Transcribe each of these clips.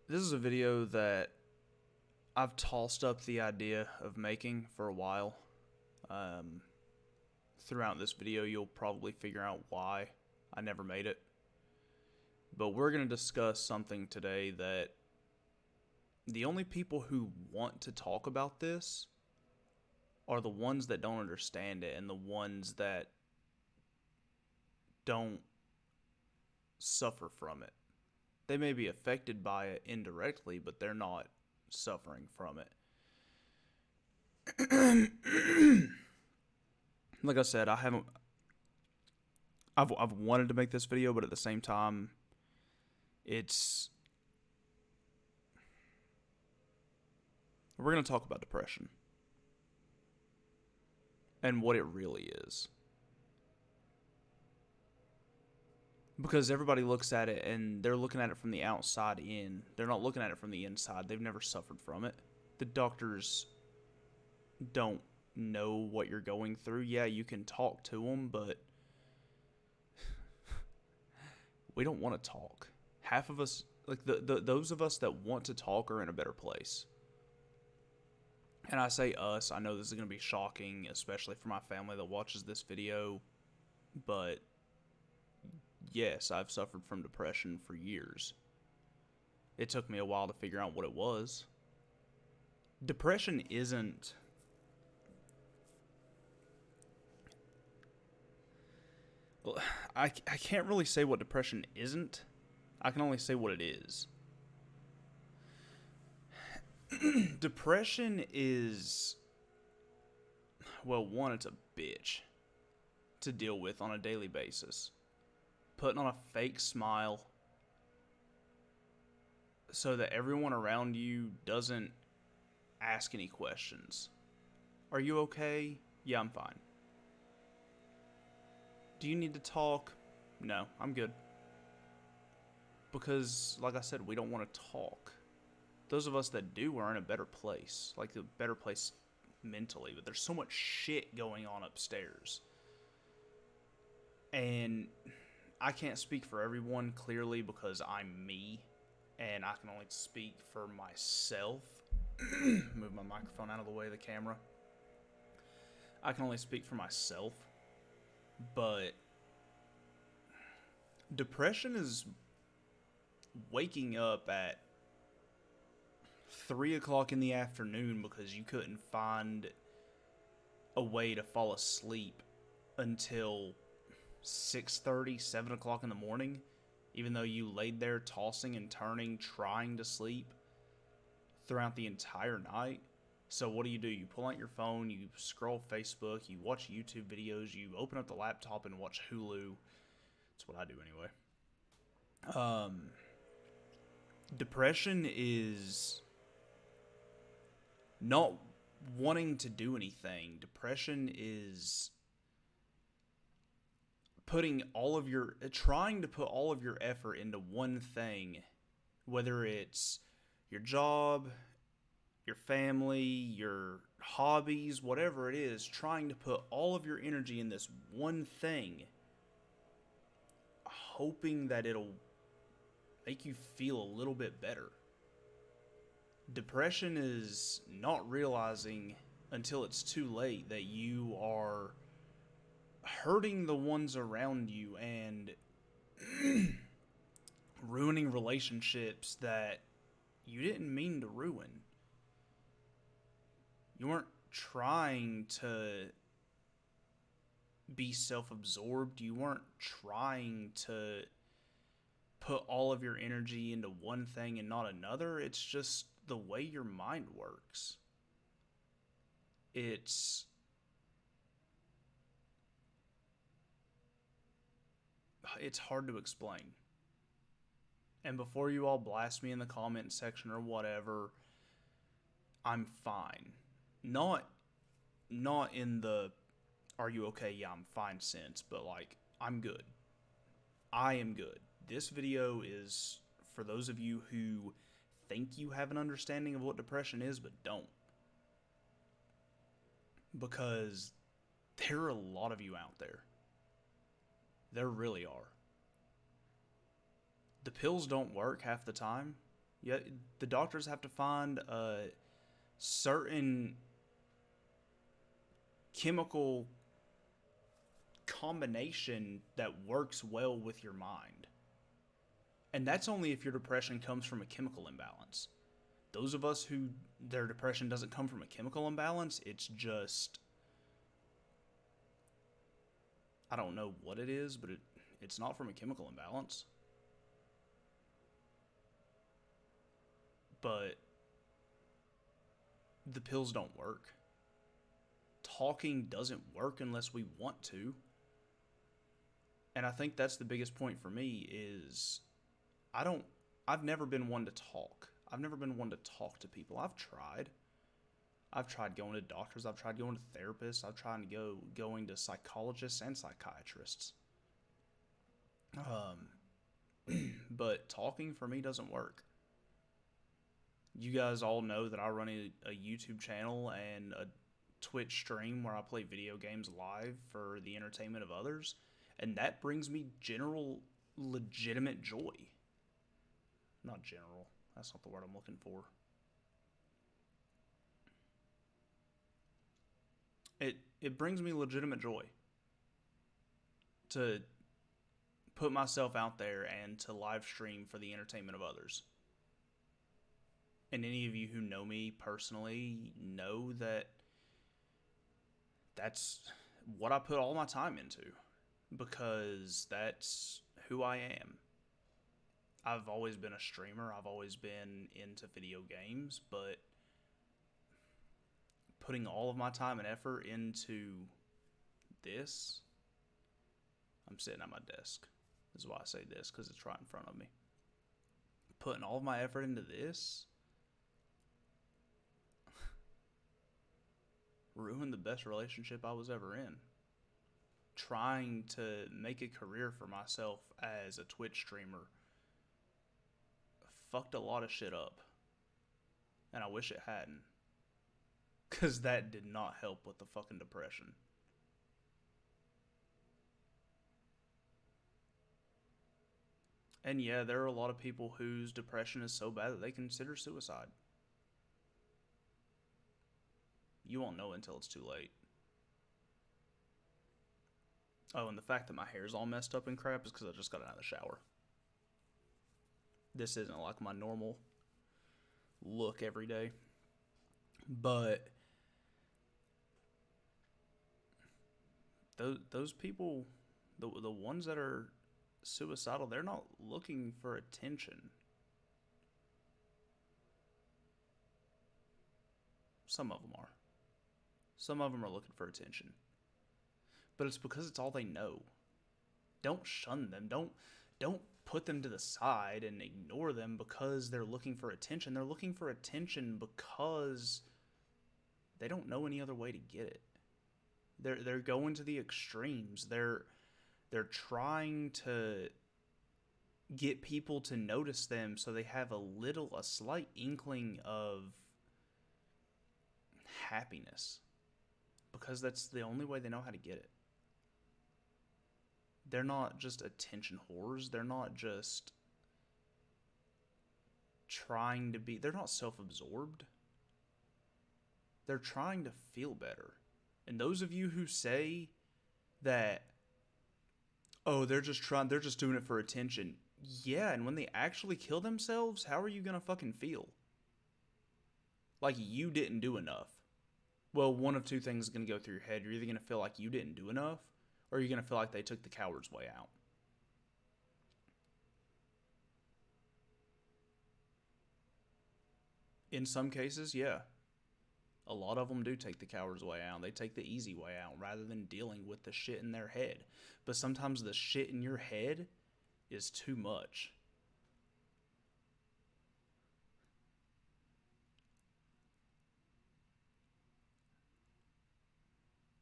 This is a video that I've tossed up the idea of making for a while. Um, Throughout this video, you'll probably figure out why I never made it. But we're going to discuss something today that the only people who want to talk about this are the ones that don't understand it and the ones that don't suffer from it. They may be affected by it indirectly, but they're not suffering from it. Like I said, I haven't. I've wanted to make this video, but at the same time, it's we're gonna talk about depression and what it really is. Because everybody looks at it and they're looking at it from the outside in. They're not looking at it from the inside. They've never suffered from it. The doctors don't know what you're going through. Yeah, you can talk to them, but we don't want to talk. Half of us, like those of us that want to talk, are in a better place. And I say us, I know this is going to be shocking, especially for my family that watches this video, but yes, I've suffered from depression for years. It took me a while to figure out what it was. Depression isn't. Well, I can't really say what depression isn't. I can only say what it is. Depression is, well, one, it's a bitch to deal with on a daily basis. Putting on a fake smile so that everyone around you doesn't ask any questions. Are you okay? Yeah, I'm fine. Do you need to talk? No, I'm good. Because, like I said, we don't want to talk. Those of us that do are in a better place. Like, a better place mentally. But there's so much shit going on upstairs. And I can't speak for everyone, clearly, because I'm me. And I can only speak for myself. Move my microphone out of the way of the camera. I can only speak for myself. But depression is waking up at 3 o'clock in the afternoon because you couldn't find a way to fall asleep until 6:30, 7 o'clock in the morning, even though you laid there tossing and turning, trying to sleep throughout the entire night. So what do? You pull out your phone, you scroll Facebook, you watch YouTube videos, you open up the laptop and watch Hulu. That's what I do anyway. Depression is not wanting to do anything. Depression is trying to put all of your effort into one thing, whether it's your job, your family, your hobbies, whatever it is, trying to put all of your energy in this one thing, hoping that it'll make you feel a little bit better. Depression is not realizing until it's too late that you are hurting the ones around you and ruining relationships that you didn't mean to ruin. You weren't trying to be self-absorbed. You weren't trying to put all of your energy into one thing and not another. It's just the way your mind works. It's hard to explain. And before you all blast me in the comment section or whatever, I'm fine. Not in the are you okay? Yeah, I'm fine sense, but like I'm good. I am good. This video is for those of you who think you have an understanding of what depression is but don't. Because there are a lot of you out there. There really are. The pills don't work half the time. Yeah, the doctors have to find a certain chemical combination that works well with your mind. And that's only if your depression comes from a chemical imbalance. Those of us who their depression doesn't come from a chemical imbalance, it's just, I don't know what it is, but it's not from a chemical imbalance. But the pills don't work. Talking doesn't work unless we want to. And I think that's the biggest point for me is I don't I've never been one to talk. I've never been one to talk to people. I've tried. I've tried going to doctors, I've tried going to therapists, I've tried going to psychologists and psychiatrists. But talking for me doesn't work. You guys all know that I run a YouTube channel and a Twitch stream where I play video games live for the entertainment of others, and that brings me general legitimate joy. Not general. That's not the word I'm looking for. It brings me legitimate joy to put myself out there and to live stream for the entertainment of others. And any of you who know me personally know that that's what I put all my time into, because that's who I am. I've always been a streamer. I've always been into video games, but putting all of my time and effort into this, I'm sitting at my desk. This is why I say this, because it's right in front of me. Putting all of my effort into this ruined the best relationship I was ever in. Trying to make a career for myself as a Twitch streamer fucked a lot of shit up. And I wish it hadn't. Because that did not help with the fucking depression. And yeah, there are a lot of people whose depression is so bad that they consider suicide. You won't know until it's too late. Oh, and the fact that my hair's all messed up and crap is because I just got out of the shower. This isn't like my normal look every day. But those people, the ones that are suicidal, they're not looking for attention. Some of them are. Some of them are looking for attention. But it's because it's all they know. Don't shun them. Don't put them to the side and ignore them because they're looking for attention. They're looking for attention because they don't know any other way to get it. They're going to the extremes. They're trying to get people to notice them so they have a slight inkling of happiness, because that's the only way they know how to get it. They're not just attention whores. They're not just trying to be, they're not self-absorbed. They're trying to feel better. And those of you who say that, oh, they're just doing it for attention. Yeah, and when they actually kill themselves, how are you gonna fucking feel? Like you didn't do enough. Well, one of two things is gonna go through your head. You're either gonna feel like you didn't do enough, or you're gonna feel like they took the coward's way out. In some cases, yeah. A lot of them do take the coward's way out. They take the easy way out rather than dealing with the shit in their head. But sometimes the shit in your head is too much.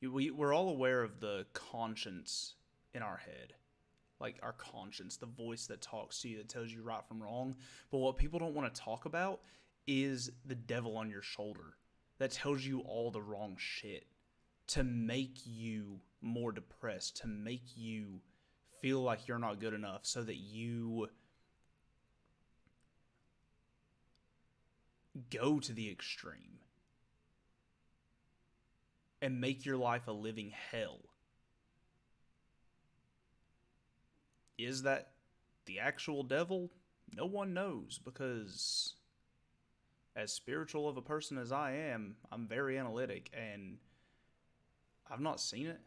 We're all aware of the conscience in our head. Like our conscience, the voice that talks to you, that tells you right from wrong. But what people don't want to talk about is the devil on your shoulder that tells you all the wrong shit to make you more depressed, to make you feel like you're not good enough, so that you go to the extreme and make your life a living hell. Is that the actual devil? No one knows, because as spiritual of a person as I am, I'm very analytic, and I've not seen it.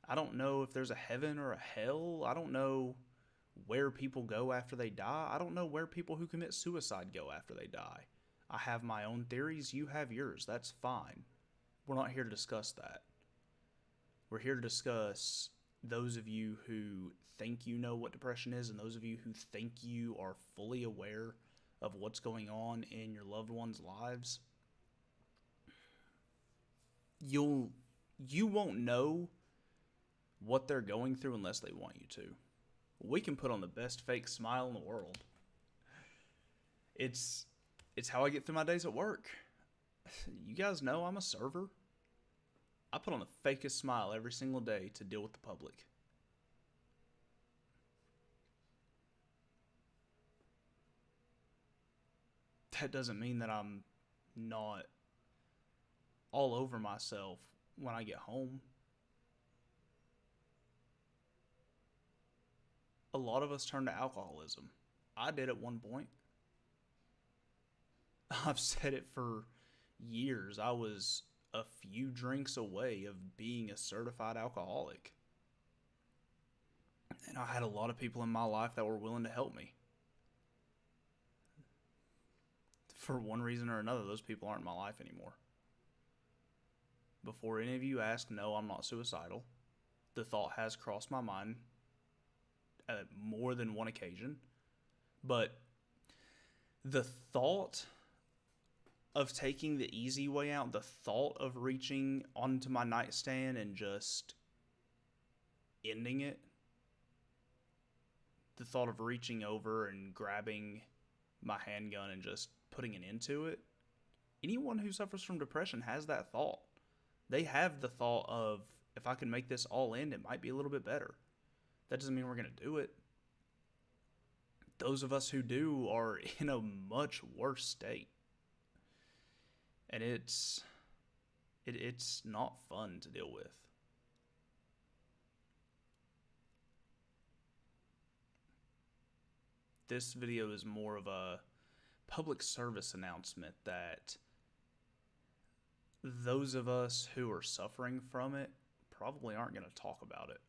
I don't know if there's a heaven or a hell. I don't know where people go after they die. I don't know where people who commit suicide go after they die. I have my own theories. You have yours. That's fine. We're not here to discuss that. We're here to discuss those of you who think you know what depression is, and those of you who think you are fully aware of what's going on in your loved ones' lives. You won't know what they're going through unless they want you to. We can put on the best fake smile in the world. It's how I get through my days at work. You guys know I'm a server. I put on the fakest smile every single day to deal with the public. That doesn't mean that I'm not all over myself when I get home. A lot of us turn to alcoholism. I did at one point. I've said it for years. I was a few drinks away of being a certified alcoholic. And I had a lot of people in my life that were willing to help me. For one reason or another, those people aren't in my life anymore. Before any of you ask, no, I'm not suicidal. The thought has crossed my mind at more than one occasion. But the thought of taking the easy way out, the thought of reaching onto my nightstand and just ending it, the thought of reaching over and grabbing my handgun and just putting an end to it, anyone who suffers from depression has that thought. They have the thought of, if I can make this all end, it might be a little bit better. That doesn't mean we're going to do it. Those of us who do are in a much worse state. And it's not fun to deal with. This video is more of a public service announcement that those of us who are suffering from it probably aren't going to talk about it.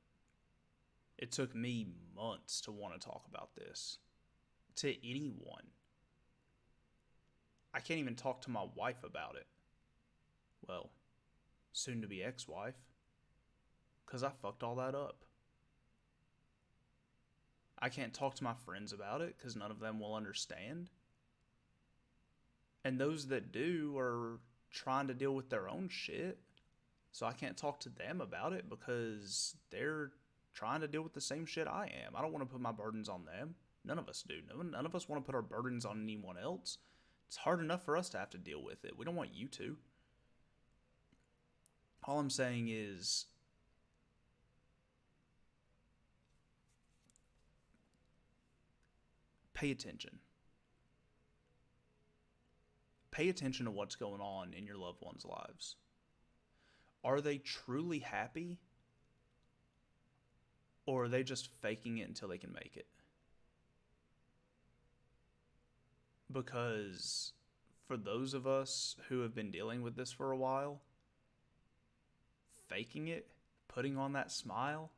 It took me months to want to talk about this to anyone. I can't even talk to my wife about it. Well, soon to be ex-wife. Because I fucked all that up. I can't talk to my friends about it because none of them will understand. And those that do are trying to deal with their own shit. So I can't talk to them about it because they're trying to deal with the same shit I am. I don't want to put my burdens on them. None of us do. None of us want to put our burdens on anyone else. It's hard enough for us to have to deal with it. We don't want you to. All I'm saying is, pay attention. Pay attention to what's going on in your loved ones' lives. Are they truly happy? Or are they just faking it until they can make it? Because for those of us who have been dealing with this for a while, faking it, putting on that smile,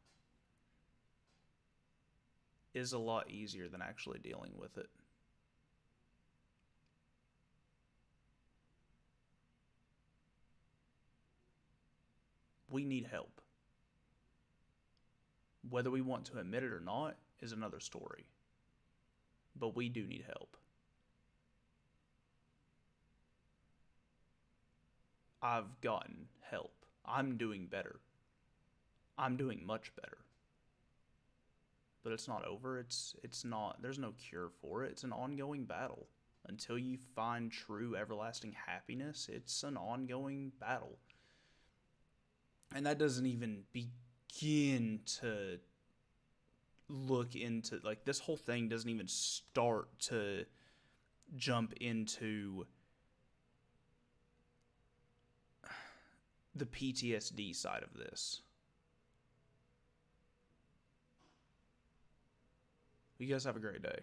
is a lot easier than actually dealing with it. We need help. Whether we want to admit it or not is another story. But we do need help. I've gotten help. I'm doing better. I'm doing much better. But it's not over. It's not, there's no cure for it. It's an ongoing battle. Until you find true everlasting happiness, it's an ongoing battle. And that doesn't even begin to look into, like, this whole thing doesn't even start to jump into the PTSD side of this. You guys have a great day.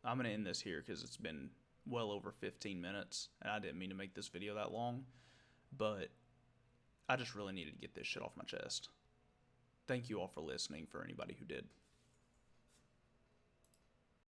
I'm going to end this here because it's been well over 15 minutes, and I didn't mean to make this video that long, but I just really needed to get this shit off my chest. Thank you all for listening, for anybody who did.